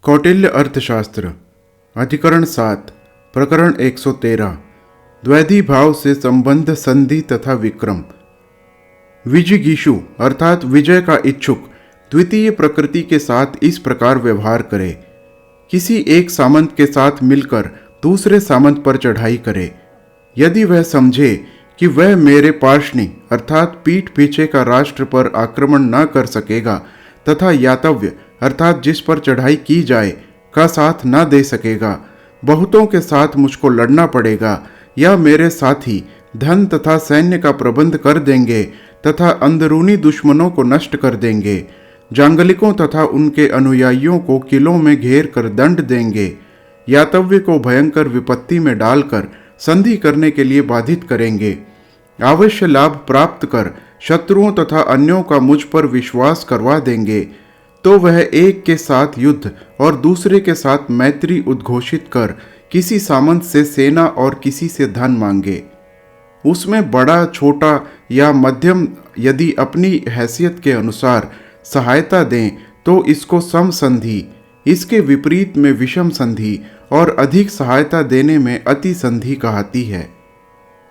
कौटिल्य अर्थशास्त्र अधिकरण 7 प्रकरण 113 द्वैधी भाव से संबंध संधि तथा विक्रम। विजिगीषु अर्थात विजय का इच्छुक द्वितीय प्रकृति के साथ इस प्रकार व्यवहार करे। किसी एक सामंत के साथ मिलकर दूसरे सामंत पर चढ़ाई करे। यदि वह समझे कि वह मेरे पार्षणी अर्थात पीठ पीछे का राष्ट्र पर आक्रमण न कर सकेगा तथा यातव्य अर्थात जिस पर चढ़ाई की जाए का साथ न दे सकेगा, बहुतों के साथ मुझको लड़ना पड़ेगा या मेरे साथी धन तथा सैन्य का प्रबंध कर देंगे तथा अंदरूनी दुश्मनों को नष्ट कर देंगे, जांगलिकों तथा उनके अनुयायियों को किलों में घेर कर दंड देंगे, यातव्य को भयंकर विपत्ति में डालकर संधि करने के लिए बाधित करेंगे, अवश्य लाभ प्राप्त कर शत्रुओं तथा अन्यों का मुझ पर विश्वास करवा देंगे, तो वह एक के साथ युद्ध और दूसरे के साथ मैत्री उद्घोषित कर किसी सामंत से सेना और किसी से धन मांगे। उसमें बड़ा छोटा या मध्यम यदि अपनी हैसियत के अनुसार सहायता दें तो इसको सम संधि, इसके विपरीत में विषम संधि और अधिक सहायता देने में अति संधि कहती है।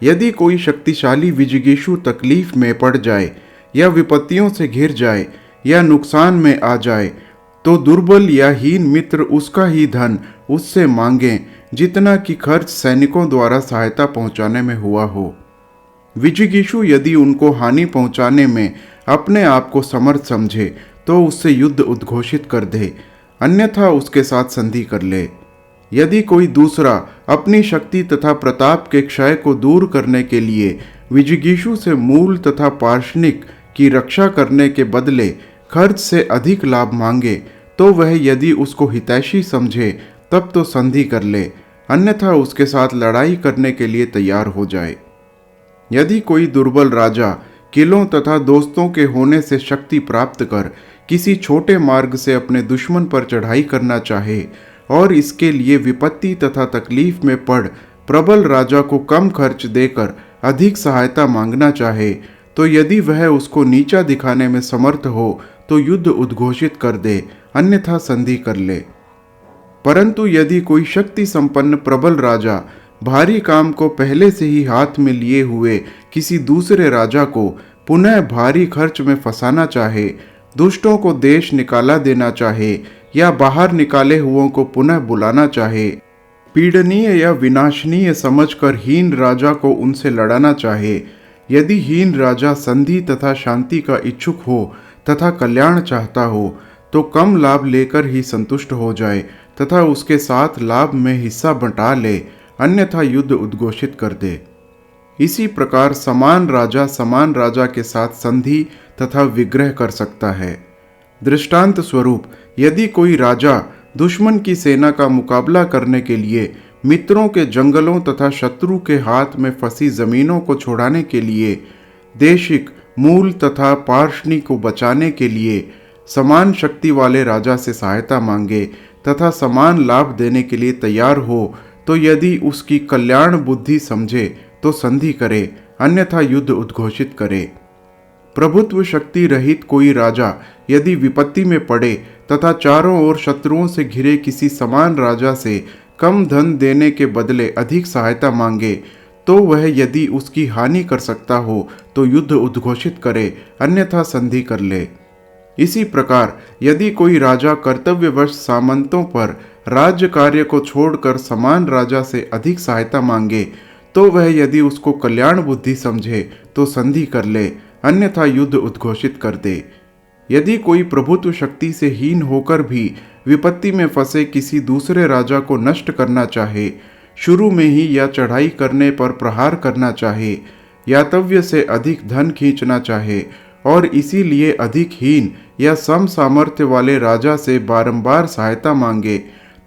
यदि कोई शक्तिशाली विजिगीषु तकलीफ में पड़ जाए या विपत्तियों से घिर जाए या नुकसान में आ जाए तो दुर्बल या हीन मित्र उसका ही धन उससे मांगे जितना कि खर्च सैनिकों द्वारा सहायता पहुंचाने में हुआ हो। विजिगीषु यदि उनको हानि पहुंचाने में अपने आप को समर्थ समझे तो उससे युद्ध उद्घोषित कर दे, अन्यथा उसके साथ संधि कर ले। यदि कोई दूसरा अपनी शक्ति तथा प्रताप के क्षय को दूर करने के लिए विजिगीषु से मूल तथा पार्षणिक की रक्षा करने के बदले खर्च से अधिक लाभ मांगे तो वह यदि उसको हितैषी समझे तब तो संधि कर ले, अन्यथा उसके साथ लड़ाई करने के लिए तैयार हो जाए। यदि कोई दुर्बल राजा किलों तथा दोस्तों के होने से शक्ति प्राप्त कर किसी छोटे मार्ग से अपने दुश्मन पर चढ़ाई करना चाहे और इसके लिए विपत्ति तथा तकलीफ में पड़ प्रबल राजा को कम खर्च देकर अधिक सहायता मांगना चाहे, तो यदि वह उसको नीचा दिखाने में समर्थ हो तो युद्ध उद्घोषित कर दे, अन्यथा संधि कर ले। परंतु यदि कोई शक्ति संपन्न प्रबल राजा भारी काम को पहले से ही हाथ में लिए हुए किसी दूसरे राजा को पुनः भारी खर्च में फंसाना चाहे, दुष्टों को देश निकाला देना चाहे या बाहर निकाले हुओं को पुनः बुलाना चाहे, पीड़नीय या विनाशनीय समझकर हीन राजा को उनसे लड़ाना चाहे, यदि हीन राजा संधि तथा शांति का इच्छुक हो तथा कल्याण चाहता हो तो कम लाभ लेकर ही संतुष्ट हो जाए तथा उसके साथ लाभ में हिस्सा बंटा ले, अन्यथा युद्ध उद्घोषित कर दे। इसी प्रकार समान राजा के साथ संधि तथा विग्रह कर सकता है। दृष्टांत स्वरूप यदि कोई राजा दुश्मन की सेना का मुकाबला करने के लिए मित्रों के जंगलों तथा शत्रु के हाथ में फंसी जमीनों को छुड़ाने के लिए देशिक मूल तथा पार्षणी को बचाने के लिए समान शक्ति वाले राजा से सहायता मांगे तथा समान लाभ देने के लिए तैयार हो तो यदि उसकी कल्याण बुद्धि समझे तो संधि करे, अन्यथा युद्ध उद्घोषित करे। प्रभुत्व शक्ति रहित कोई राजा यदि विपत्ति में पड़े तथा चारों ओर शत्रुओं से घिरे किसी समान राजा से कम धन देने के बदले अधिक सहायता मांगे तो वह यदि उसकी हानि कर सकता हो तो युद्ध उद्घोषित करे, अन्यथा संधि कर ले। इसी प्रकार यदि कोई राजा कर्तव्यवश सामंतों पर राज्य कार्य को छोड़कर समान राजा से अधिक सहायता मांगे तो वह यदि उसको कल्याण बुद्धि समझे तो संधि कर ले, अन्यथा युद्ध उद्घोषित कर दे। यदि कोई प्रभुत्व शक्ति से हीन होकर भी विपत्ति में फंसे किसी दूसरे राजा को नष्ट करना चाहे, शुरू में ही या चढ़ाई करने पर प्रहार करना चाहे, यातव्य से अधिक धन खींचना चाहे और इसीलिए अधिक हीन या सम सामर्थ्य वाले राजा से बारंबार सहायता मांगे,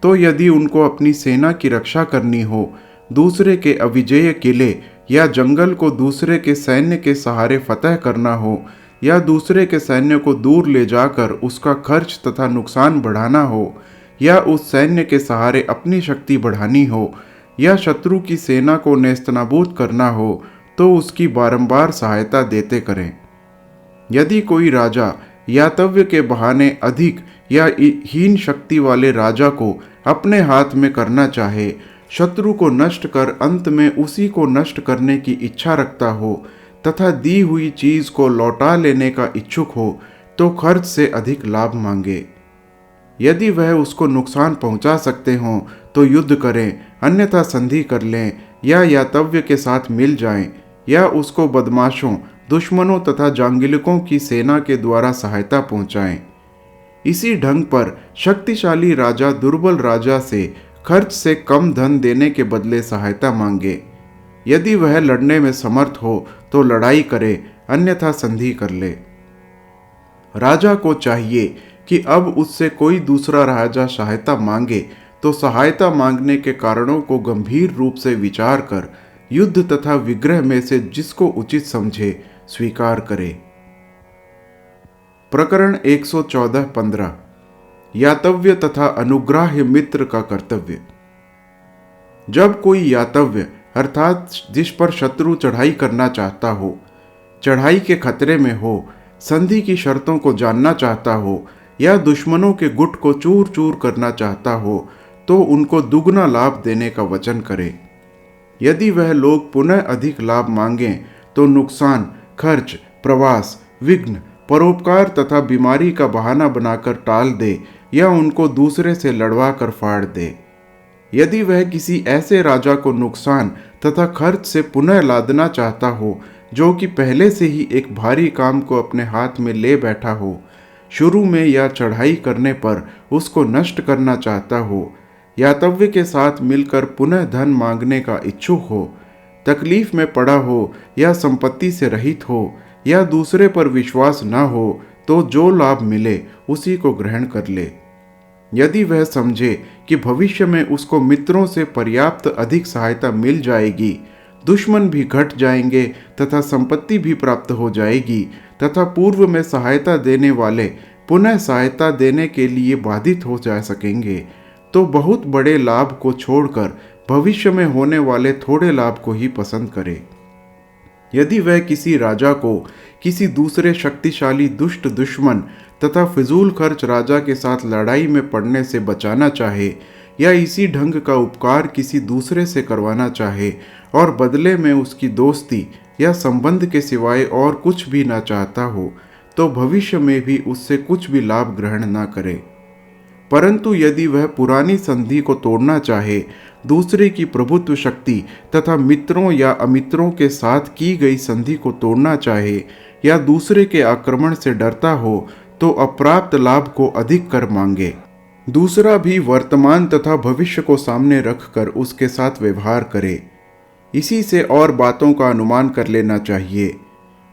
तो यदि उनको अपनी सेना की रक्षा करनी हो, दूसरे के अविजेय किले या जंगल को दूसरे के सैन्य के सहारे फतह करना हो या दूसरे के सैन्य को दूर ले जाकर उसका खर्च तथा नुकसान बढ़ाना हो या उस सैन्य के सहारे अपनी शक्ति बढ़ानी हो या शत्रु की सेना को नेस्तनाबूद करना हो तो उसकी बारंबार सहायता देते करें। यदि कोई राजा यातव्य के बहाने अधिक या हीन शक्ति वाले राजा को अपने हाथ में करना चाहे, शत्रु को नष्ट कर अंत में उसी को नष्ट करने की इच्छा रखता हो तथा दी हुई चीज को लौटा लेने का इच्छुक हो, तो खर्च से अधिक लाभ मांगे। यदि वह उसको नुकसान पहुंचा सकते हों तो युद्ध करें, अन्यथा संधि कर लें या यातव्य के साथ मिल जाएं, या उसको बदमाशों, दुश्मनों तथा जांगिलकों की सेना के द्वारा सहायता पहुंचाएं। इसी ढंग पर शक्तिशाली राजा दुर्बल राजा से खर्च से कम धन देने के बदले सहायता मांगे। यदि वह लड़ने में समर्थ हो तो लड़ाई करे, अन्यथा संधि कर ले। राजा को चाहिए कि अब उससे कोई दूसरा राजा सहायता मांगे तो सहायता मांगने के कारणों को गंभीर रूप से विचार कर युद्ध तथा विग्रह में से जिसको उचित समझे स्वीकार करे। प्रकरण 114-15 यातव्य तथा अनुग्राह्य मित्र का कर्तव्य। जब कोई यातव्य अर्थात जिस पर शत्रु चढ़ाई करना चाहता हो, चढ़ाई के खतरे में हो, संधि की शर्तों को जानना चाहता हो या दुश्मनों के गुट को चूर चूर करना चाहता हो, तो उनको दुगना लाभ देने का वचन करे। यदि वह लोग पुनः अधिक लाभ मांगें तो नुकसान, खर्च, प्रवास, विघ्न, परोपकार तथा बीमारी का बहाना बनाकर टाल दे या उनको दूसरे से लड़वा कर फाड़ दे। यदि वह किसी ऐसे राजा को नुकसान तथा खर्च से पुनः लादना चाहता हो जो कि पहले से ही एक भारी काम को अपने हाथ में ले बैठा हो, शुरू में या चढ़ाई करने पर उसको नष्ट करना चाहता हो, यातव्य के साथ मिलकर पुनः धन मांगने का इच्छुक हो, तकलीफ में पड़ा हो या संपत्ति से रहित हो या दूसरे पर विश्वास न हो, तो जो लाभ मिले उसी को ग्रहण कर ले। यदि वह समझे कि भविष्य में उसको मित्रों से पर्याप्त अधिक सहायता मिल जाएगी, दुश्मन भी घट जाएंगे तथा संपत्ति भी प्राप्त हो जाएगी तथा पूर्व में सहायता देने वाले पुनः सहायता देने के लिए बाधित हो जा सकेंगे, तो बहुत बड़े लाभ को छोड़कर भविष्य में होने वाले थोड़े लाभ को ही पसंद करे। यदि वह किसी राजा को किसी दूसरे शक्तिशाली दुष्ट दुश्मन तथा फिजूल खर्च राजा के साथ लड़ाई में पड़ने से बचाना चाहे या इसी ढंग का उपकार किसी दूसरे से करवाना चाहे और बदले में उसकी दोस्ती या संबंध के सिवाय और कुछ भी ना चाहता हो, तो भविष्य में भी उससे कुछ भी लाभ ग्रहण न करे। परंतु यदि वह पुरानी संधि को तोड़ना चाहे, दूसरे की प्रभुत्व शक्ति तथा मित्रों या अमित्रों के साथ की गई संधि को तोड़ना चाहे या दूसरे के आक्रमण से डरता हो, तो अप्राप्त लाभ को अधिक कर मांगे। दूसरा भी वर्तमान तथा भविष्य को सामने रखकर उसके साथ व्यवहार करे। इसी से और बातों का अनुमान कर लेना चाहिए।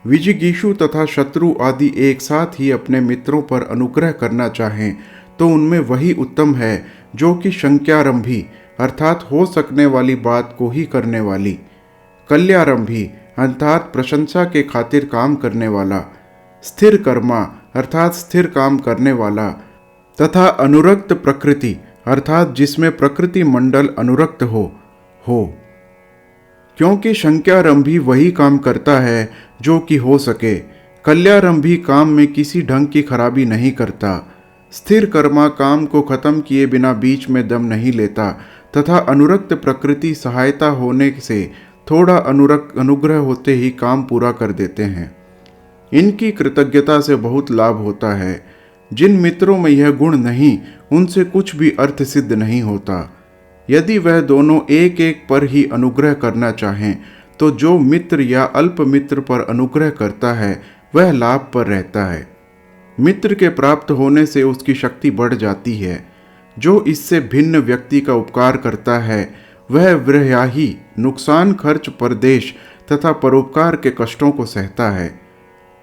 विजिगीषु तथा शत्रु आदि एक साथ ही अपने मित्रों पर अनुग्रह करना चाहें तो उनमें वही उत्तम है जो कि शंक्यारंभी अर्थात हो सकने वाली बात को ही करने वाली, कल्यारंभी अर्थात प्रशंसा के खातिर काम करने वाला, स्थिर कर्मा अर्थात स्थिर काम करने वाला तथा अनुरक्त प्रकृति अर्थात जिसमें प्रकृति मंडल अनुरक्त हो। क्योंकि शंक्यारंभी वही काम करता है जो कि हो सके, कल्यारंभी काम में किसी ढंग की खराबी नहीं करता, स्थिर कर्मा काम को खत्म किए बिना बीच में दम नहीं लेता तथा अनुरक्त प्रकृति सहायता होने से थोड़ा अनुग्रह होते ही काम पूरा कर देते हैं। इनकी कृतज्ञता से बहुत लाभ होता है। जिन मित्रों में यह गुण नहीं, उनसे कुछ भी अर्थ सिद्ध नहीं होता। यदि वह दोनों एक एक पर ही अनुग्रह करना चाहें, तो जो मित्र या अल्प मित्र पर अनुग्रह करता है वह लाभ पर रहता है। मित्र के प्राप्त होने से उसकी शक्ति बढ़ जाती है। जो इससे भिन्न व्यक्ति का उपकार करता है वह वृह्याही नुकसान, खर्च, परदेश तथा परोपकार के कष्टों को सहता है।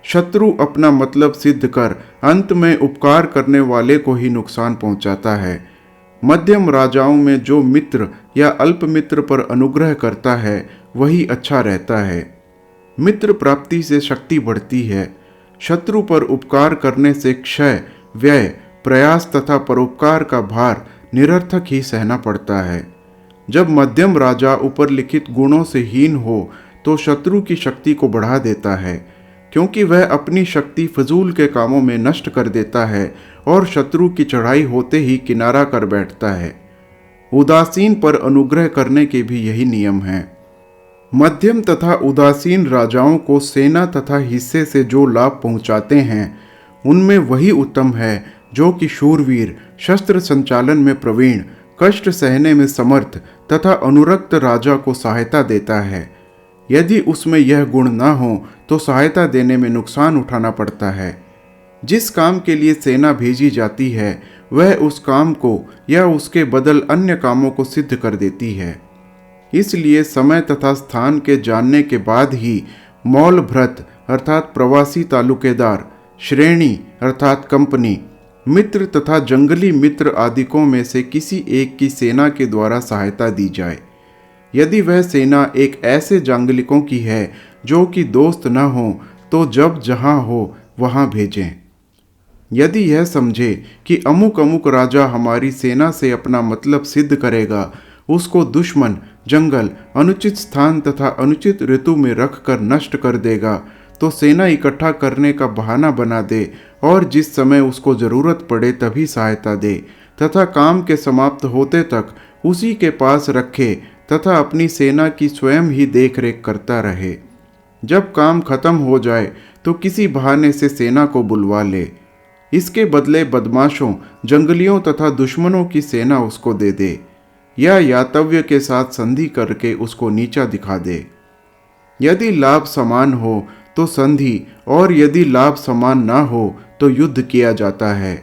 शत्रु अपना मतलब सिद्ध कर अंत में उपकार करने वाले को ही नुकसान पहुंचाता है। मध्यम राजाओं में जो मित्र या अल्प मित्र पर अनुग्रह करता है वही अच्छा रहता है। मित्र प्राप्ति से शक्ति बढ़ती है। शत्रु पर उपकार करने से क्षय, व्यय, प्रयास तथा परोपकार का भार निरर्थक ही सहना पड़ता है। जब मध्यम राजा ऊपर लिखित गुणों से हीन हो तो शत्रु की शक्ति को बढ़ा देता है, क्योंकि वह अपनी शक्ति फजूल के कामों में नष्ट कर देता है और शत्रु की चढ़ाई होते ही किनारा कर बैठता है। उदासीन पर अनुग्रह करने के भी यही नियम हैं। मध्यम तथा उदासीन राजाओं को सेना तथा हिस्से से जो लाभ पहुंचाते हैं उनमें वही उत्तम है जो कि शूरवीर, शस्त्र संचालन में प्रवीण, कष्ट सहने में समर्थ तथा अनुरक्त राजा को सहायता देता है। यदि उसमें यह गुण न हो तो सहायता देने में नुकसान उठाना पड़ता है। जिस काम के लिए सेना भेजी जाती है वह उस काम को या उसके बदल अन्य कामों को सिद्ध कर देती है। इसलिए समय तथा स्थान के जानने के बाद ही मौल भ्रत अर्थात प्रवासी तालुकेदार, श्रेणी अर्थात कंपनी, मित्र तथा जंगली मित्र आदिकों में से किसी एक की सेना के द्वारा सहायता दी जाए। यदि वह सेना एक ऐसे जांगलिकों की है जो कि दोस्त न हो तो जब जहाँ हो वहाँ भेजें। यदि यह समझे कि अमुक अमुक राजा हमारी सेना से अपना मतलब सिद्ध करेगा, उसको दुश्मन, जंगल, अनुचित स्थान तथा अनुचित ऋतु में रख कर नष्ट कर देगा, तो सेना इकट्ठा करने का बहाना बना दे और जिस समय उसको जरूरत पड़े तभी सहायता दे तथा काम के समाप्त होते तक उसी के पास रखे तथा अपनी सेना की स्वयं ही देखरेख करता रहे। जब काम खत्म हो जाए तो किसी बहाने से सेना को बुलवा ले। इसके बदले बदमाशों, जंगलियों तथा दुश्मनों की सेना उसको दे दे या यातव्य के साथ संधि करके उसको नीचा दिखा दे। यदि लाभ समान हो तो संधि और यदि लाभ समान ना हो तो युद्ध किया जाता है।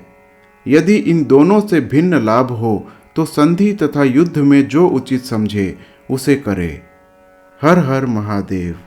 यदि इन दोनों से भिन्न लाभ हो तो संधि तथा युद्ध में जो उचित समझे उसे करे। हर हर महादेव।